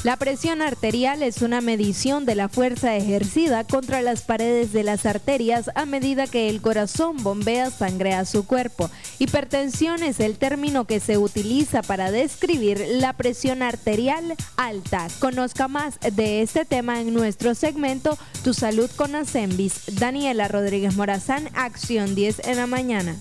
La presión arterial es una medición de la fuerza ejercida contra las paredes de las arterias a medida que el corazón bombea sangre a su cuerpo. Hipertensión es el término que se utiliza para describir la presión arterial alta. Conozca más de este tema en nuestro segmento Tu Salud con Asembis. Daniela Rodríguez Morazán, Acción 10 en la mañana.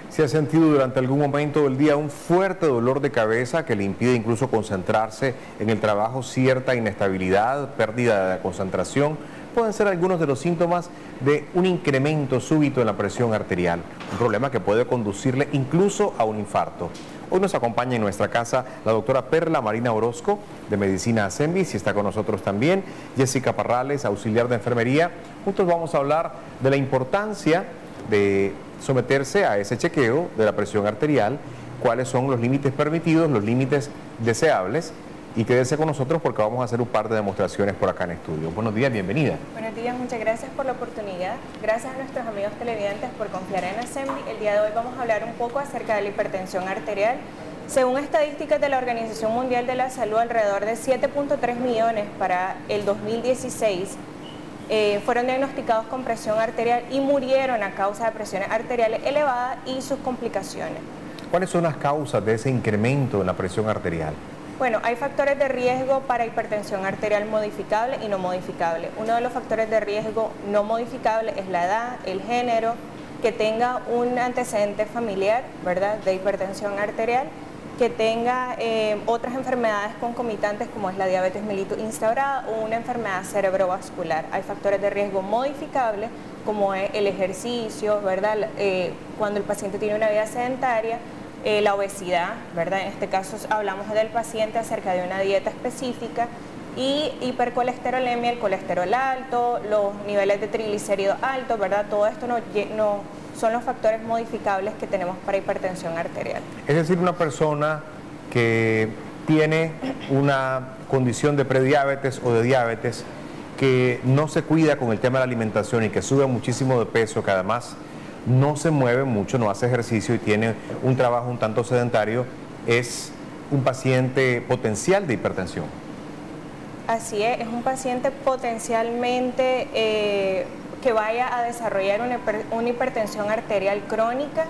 Si ha sentido durante algún momento del día un fuerte dolor de cabeza que le impide incluso concentrarse en el trabajo, cierta inestabilidad, pérdida de concentración, pueden ser algunos de los síntomas de un incremento súbito en la presión arterial, un problema que puede conducirle incluso a un infarto. Hoy nos acompaña en nuestra casa la doctora Perla Marina Orozco, de Medicina Asembis, y está con nosotros también Jessica Parrales, auxiliar de enfermería. Juntos vamos a hablar de la importancia de someterse a ese chequeo de la presión arterial, cuáles son los límites permitidos, los límites deseables, y quédese con nosotros porque vamos a hacer un par de demostraciones por acá en estudio. Buenos días, bienvenida. Buenos días, muchas gracias por la oportunidad. Gracias a nuestros amigos televidentes por confiar en Asembis. El día de hoy vamos a hablar un poco acerca de la hipertensión arterial. Según estadísticas de la Organización Mundial de la Salud, alrededor de 7.3 millones para el 2016 fueron diagnosticados con presión arterial y murieron a causa de presiones arteriales elevadas y sus complicaciones. ¿Cuáles son las causas de ese incremento en la presión arterial? Bueno, hay factores de riesgo para hipertensión arterial modificable y no modificable. Uno de los factores de riesgo no modificable es la edad, el género, que tenga un antecedente familiar, ¿verdad?, de hipertensión arterial, que tenga otras enfermedades concomitantes como es la diabetes mellitus instaurada o una enfermedad cerebrovascular. Hay factores de riesgo modificables como es el ejercicio, ¿verdad?, cuando el paciente tiene una vida sedentaria, la obesidad, ¿verdad?, en este caso hablamos del paciente acerca de una dieta específica, y hipercolesterolemia, el colesterol alto, los niveles de triglicéridos altos, ¿verdad? Todo esto no son los factores modificables que tenemos para hipertensión arterial. Es decir, una persona que tiene una condición de prediabetes o de diabetes, que no se cuida con el tema de la alimentación y que sube muchísimo de peso, que además no se mueve mucho, no hace ejercicio y tiene un trabajo un tanto sedentario, es un paciente potencial de hipertensión. Así es un paciente potencialmente que vaya a desarrollar una hipertensión arterial crónica,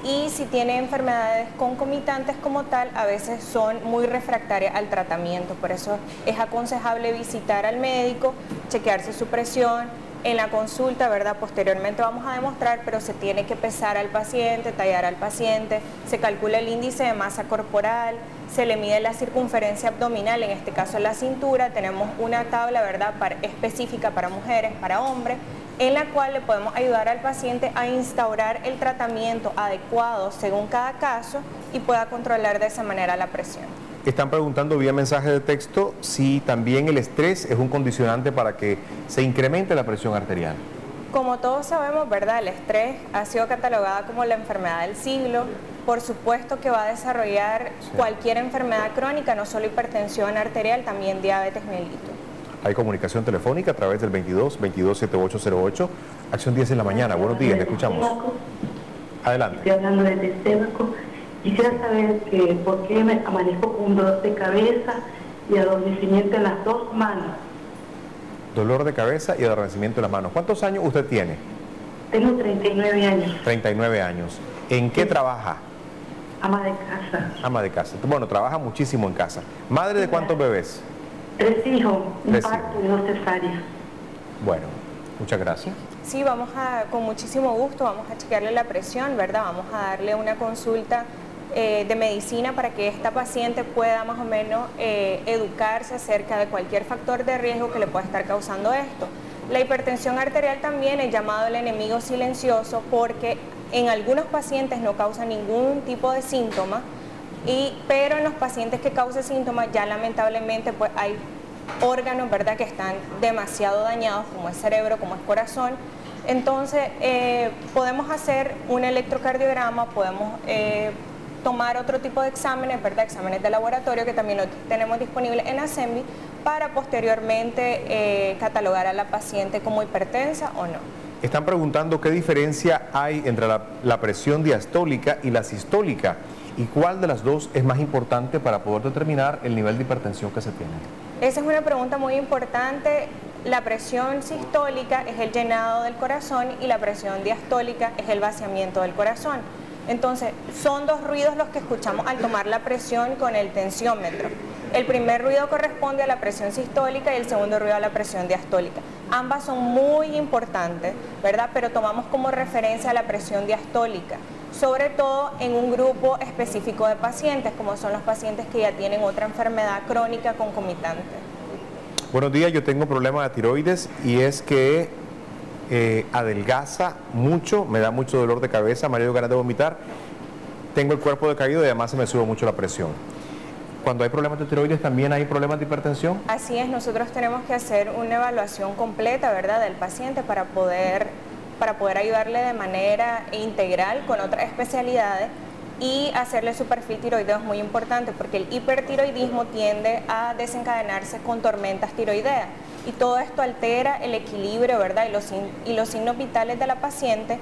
y si tiene enfermedades concomitantes como tal, a veces son muy refractarias al tratamiento. Por eso es aconsejable visitar al médico, chequearse su presión. En la consulta, ¿verdad?, posteriormente vamos a demostrar, pero se tiene que pesar al paciente, tallar al paciente, se calcula el índice de masa corporal, se le mide la circunferencia abdominal, en este caso en la cintura. Tenemos una tabla, ¿verdad?, específica para mujeres, para hombres, en la cual le podemos ayudar al paciente a instaurar el tratamiento adecuado según cada caso y pueda controlar de esa manera la presión. Están preguntando vía mensaje de texto si también el estrés es un condicionante para que se incremente la presión arterial. Como todos sabemos, ¿verdad?, el estrés ha sido catalogada como la enfermedad del siglo. Por supuesto que va a desarrollar cualquier enfermedad crónica, no solo hipertensión arterial, también diabetes mellitus. Hay comunicación telefónica a través del 22-22-7808, Acción 10 en la mañana. Buenos días, le escuchamos. Adelante. Estoy hablando desde Sebaco. Quisiera saber por qué me amanezco con un dolor de cabeza y adormecimiento en las dos manos. Dolor de cabeza y adormecimiento en las manos. ¿Cuántos años usted tiene? Tengo 39 años. 39 años. ¿En qué trabaja? Ama de casa. Ama de casa. Bueno, trabaja muchísimo en casa. ¿Madre de cuántos bebés? 3 hijos, un parto y 2 cesáreas. Bueno, muchas gracias. Sí, con muchísimo gusto, vamos a chequearle la presión, ¿verdad? Vamos a darle una consulta de medicina para que esta paciente pueda más o menos educarse acerca de cualquier factor de riesgo que le pueda estar causando esto. La hipertensión arterial también es llamado el enemigo silencioso porque en algunos pacientes no causa ningún tipo de síntoma, pero en los pacientes que causa síntomas ya lamentablemente pues hay órganos, ¿verdad?, que están demasiado dañados, como es cerebro, como es corazón. Entonces podemos hacer un electrocardiograma, podemos tomar otro tipo de exámenes, ¿verdad?, exámenes de laboratorio que también lo tenemos disponibles en Asembis para posteriormente catalogar a la paciente como hipertensa o no. Están preguntando qué diferencia hay entre la presión diastólica y la sistólica y cuál de las dos es más importante para poder determinar el nivel de hipertensión que se tiene. Esa es una pregunta muy importante. La presión sistólica es el llenado del corazón y la presión diastólica es el vaciamiento del corazón. Entonces, son dos ruidos los que escuchamos al tomar la presión con el tensiómetro. El primer ruido corresponde a la presión sistólica y el segundo ruido a la presión diastólica. Ambas son muy importantes, ¿verdad? Pero tomamos como referencia la presión diastólica, sobre todo en un grupo específico de pacientes, como son los pacientes que ya tienen otra enfermedad crónica concomitante. Buenos días, yo tengo problemas de tiroides y es que adelgaza mucho, me da mucho dolor de cabeza, me da ganas de vomitar, tengo el cuerpo decaído y además se me sube mucho la presión. Cuando hay problemas de tiroides, ¿también hay problemas de hipertensión? Así es, nosotros tenemos que hacer una evaluación completa, ¿verdad?, del paciente para poder ayudarle de manera integral con otras especialidades y hacerle su perfil tiroideo es muy importante porque el hipertiroidismo tiende a desencadenarse con tormentas tiroideas y todo esto altera el equilibrio, ¿verdad?, y los signos vitales de la paciente.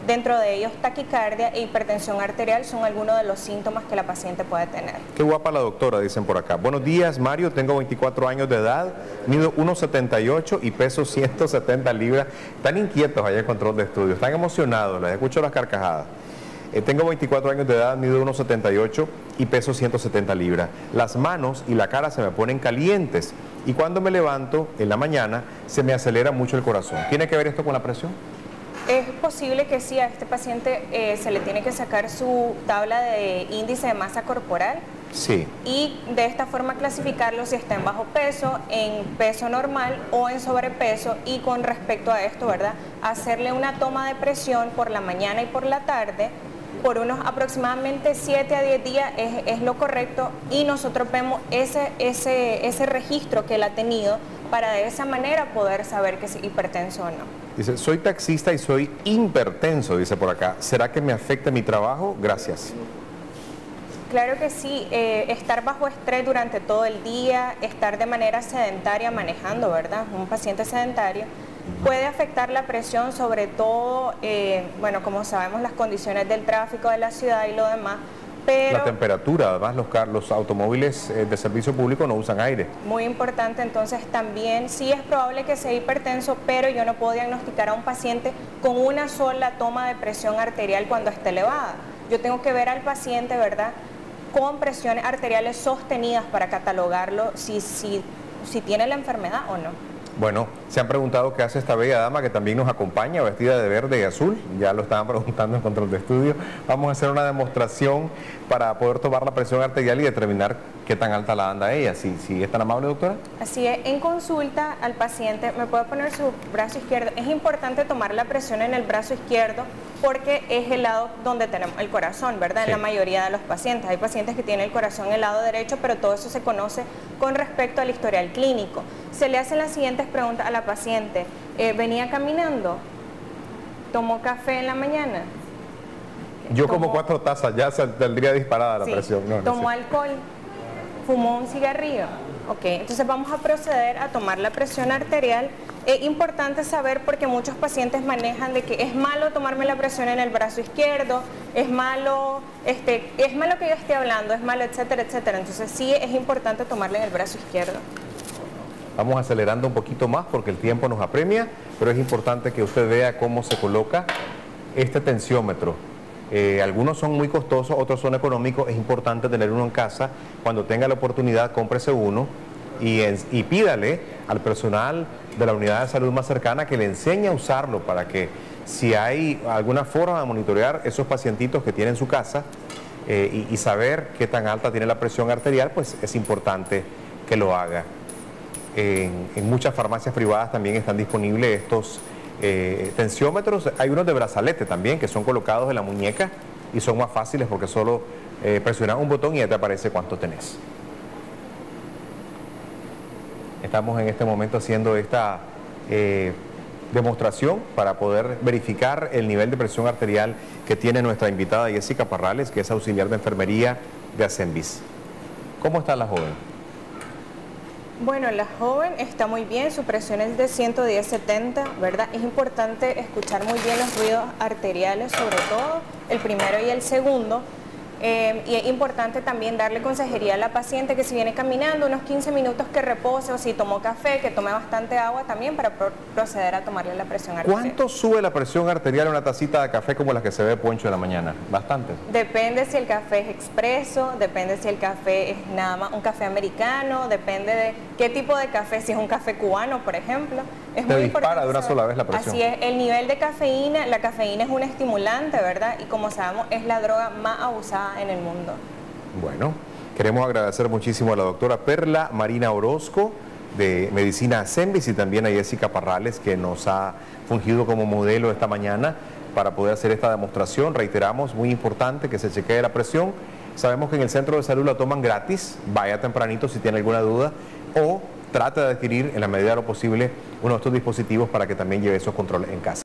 Dentro de ellos, taquicardia e hipertensión arterial son algunos de los síntomas que la paciente puede tener. Qué guapa la doctora, dicen por acá. Buenos días, Mario, tengo 24 años de edad, mido 1,78 y peso 170 libras. Están inquietos allá en control de estudio, están emocionados, les escucho las carcajadas. Tengo 24 años de edad, mido 1,78 y peso 170 libras. Las manos y la cara se me ponen calientes y cuando me levanto en la mañana se me acelera mucho el corazón. ¿Tiene que ver esto con la presión? Es posible que sí, a este paciente se le tiene que sacar su tabla de índice de masa corporal. Sí. Y de esta forma clasificarlo si está en bajo peso, en peso normal o en sobrepeso y con respecto a esto, ¿verdad?, hacerle una toma de presión por la mañana y por la tarde por unos aproximadamente 7 a 10 días es lo correcto y nosotros vemos ese registro que él ha tenido para de esa manera poder saber que es hipertenso o no. Dice, soy taxista y soy hipertenso, dice por acá. ¿Será que me afecta mi trabajo? Gracias. Claro que sí, estar bajo estrés durante todo el día, estar de manera sedentaria manejando, ¿verdad? Un paciente sedentario puede afectar la presión, sobre todo, bueno, como sabemos, las condiciones del tráfico de la ciudad y lo demás. Pero la temperatura, además los automóviles de servicio público no usan aire. Muy importante, entonces también sí es probable que sea hipertenso, pero yo no puedo diagnosticar a un paciente con una sola toma de presión arterial cuando esté elevada. Yo tengo que ver al paciente, ¿verdad?, con presiones arteriales sostenidas para catalogarlo si tiene la enfermedad o no. Bueno, se han preguntado qué hace esta bella dama que también nos acompaña, vestida de verde y azul. Ya lo estaban preguntando en control de estudio. Vamos a hacer una demostración para poder tomar la presión arterial y determinar qué tan alta la anda ella. Si es tan amable, doctora. Así es, en consulta al paciente me puede poner su brazo izquierdo. Es importante tomar la presión en el brazo izquierdo porque es el lado donde tenemos el corazón, ¿verdad? Sí. En la mayoría de los pacientes. Hay pacientes que tienen el corazón en el lado derecho, pero todo eso se conoce con respecto al historial clínico. Se le hacen las siguientes preguntas a la paciente. ¿Venía caminando? ¿Tomó café en la mañana? Yo como 4 tazas, ya saldría disparada la presión. No, ¿Tomó alcohol? ¿Fumó un cigarrillo? Ok, entonces vamos a proceder a tomar la presión arterial. Es importante saber porque muchos pacientes manejan de que es malo tomarme la presión en el brazo izquierdo, es malo que yo esté hablando, es malo, etcétera, etcétera. Entonces sí es importante tomarle en el brazo izquierdo. Vamos acelerando un poquito más porque el tiempo nos apremia, pero es importante que usted vea cómo se coloca este tensiómetro. Algunos son muy costosos, otros son económicos. Es importante tener uno en casa. Cuando tenga la oportunidad, cómprese uno y pídale al personal de la unidad de salud más cercana que le enseñe a usarlo para que si hay alguna forma de monitorear esos pacientitos que tiene en su casa y saber qué tan alta tiene la presión arterial, pues es importante que lo haga. En muchas farmacias privadas también están disponibles estos tensiómetros. Hay unos de brazalete también que son colocados en la muñeca y son más fáciles porque solo presionas un botón y ya te aparece cuánto tenés. Estamos en este momento haciendo esta demostración para poder verificar el nivel de presión arterial que tiene nuestra invitada Jessica Parrales, que es auxiliar de enfermería de Asembis. ¿Cómo está la joven? Bueno, la joven está muy bien, su presión es de 110/70, ¿verdad? Es importante escuchar muy bien los ruidos arteriales, sobre todo el primero y el segundo. Y es importante también darle consejería a la paciente que si viene caminando unos 15 minutos que repose, o si tomó café, que tome bastante agua también para proceder a tomarle la presión arterial. ¿Cuánto sube la presión arterial en una tacita de café como la que se ve Poncho en la mañana? ¿Bastante? Depende si el café es expreso, depende si el café es nada más un café americano, depende de qué tipo de café, si es un café cubano, por ejemplo. Es Te muy dispara importante de una saber. sola vez la presión. Así es, el nivel de cafeína, la cafeína es un estimulante, ¿verdad? Y como sabemos, es la droga más abusada en el mundo. Bueno, queremos agradecer muchísimo a la doctora Perla Marina Orozco de Medicina Asembis y también a Jessica Parrales, que nos ha fungido como modelo esta mañana para poder hacer esta demostración. Reiteramos, muy importante que se chequee la presión. Sabemos que en el centro de salud la toman gratis, vaya tempranito si tiene alguna duda o trate de adquirir en la medida de lo posible uno de estos dispositivos para que también lleve esos controles en casa.